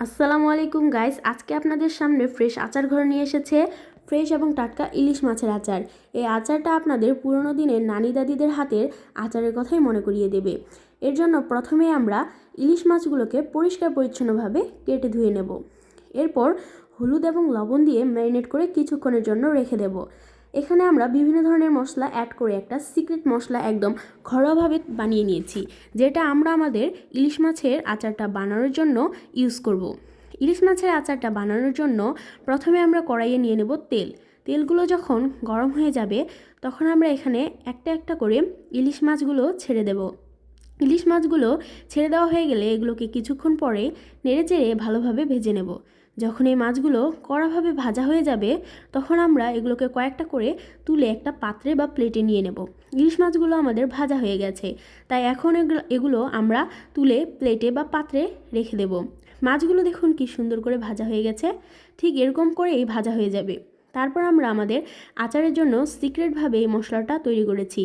আসসালামু আলাইকুম গাইস, আজকে আপনাদের সামনে ফ্রেশ আচার ঘরে নিয়ে এসেছে ফ্রেশ এবং টাটকা ইলিশ মাছের আচার। এই আচারটা আপনাদের পুরনো দিনের নানি দাদিদের হাতের আচারের কথাই মনে করিয়ে দেবে। এর জন্য প্রথমে আমরা ইলিশ মাছগুলোকে পরিষ্কার পরিচ্ছন্নভাবে কেটে ধুয়ে নেব। এরপর হলুদ এবং লবণ দিয়ে ম্যারিনেট করে কিছুক্ষণের জন্য রেখে দেব। এখানে আমরা বিভিন্ন ধরনের মশলা অ্যাড করে একটা সিক্রেট মশলা একদম ঘরোয়াভাবে বানিয়ে নিয়েছি, যেটা আমরা আমাদের ইলিশ মাছের আচারটা বানানোর জন্য ইউজ করব। ইলিশ মাছের আচারটা বানানোর জন্য প্রথমে আমরা কড়াইয়ে নিয়ে নেব তেল। তেলগুলো যখন গরম হয়ে যাবে তখন আমরা এখানে একটা একটা করে ইলিশ মাছগুলো ছেড়ে দেব। ইলিশ মাছগুলো ছেড়ে দেওয়া হয়ে গেলে এগুলোকে কিছুক্ষণ পরে নেড়েচেড়ে ভালোভাবে ভেজে নেব। যখন এই মাছগুলো কড়াভাবে ভাজা হয়ে যাবে তখন আমরা এগুলোকে কয়েকটা করে তুলে একটা পাত্রে বা প্লেটে নিয়ে নেব। ইলিশ মাছগুলো আমাদের ভাজা হয়ে গেছে, তাই এখন এগুলো আমরা তুলে প্লেটে বা পাত্রে রেখে দেব। মাছগুলো দেখুন কি সুন্দর করে ভাজা হয়ে গেছে, ঠিক এরকম করেই ভাজা হয়ে যাবে। তারপর আমরা আমাদের আচারের জন্য সিক্রেটভাবে এই মশলাটা তৈরি করেছি,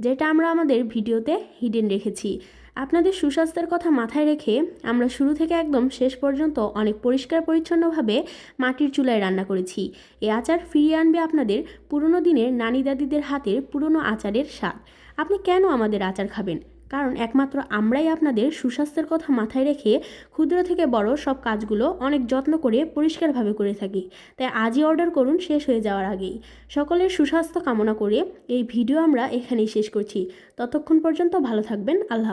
যেটা আমরা আমাদের ভিডিওতে হিডেন রেখেছি। আপনাদের সুস্বাস্থ্যের কথা মাথায় রেখে আমরা শুরু থেকে একদম শেষ পর্যন্ত অনেক পরিষ্কার পরিচ্ছন্নভাবে মাটির চুলায় রান্না করেছি। এই আচার ফিরিয়ে আনবে আপনাদের পুরনো দিনের নানি দাদিদের হাতের পুরনো আচারের স্বাদ। আপনি কেন আমাদের আচার খাবেন? কারণ একমাত্র আমরাই আপনাদের সুস্বাস্থ্যের কথা মাথায় রেখে ক্ষুদ্র থেকে বড় সব কাজগুলো অনেক যত্ন করে পরিষ্কারভাবে করে থাকি। তাই আজই অর্ডার করুন শেষ হয়ে যাওয়ার আগেই। সকলের সুস্বাস্থ্য কামনা করে এই ভিডিও আমরা এখানেই শেষ করছি। ততক্ষণ পর্যন্ত ভালো থাকবেন। আল্লাহ।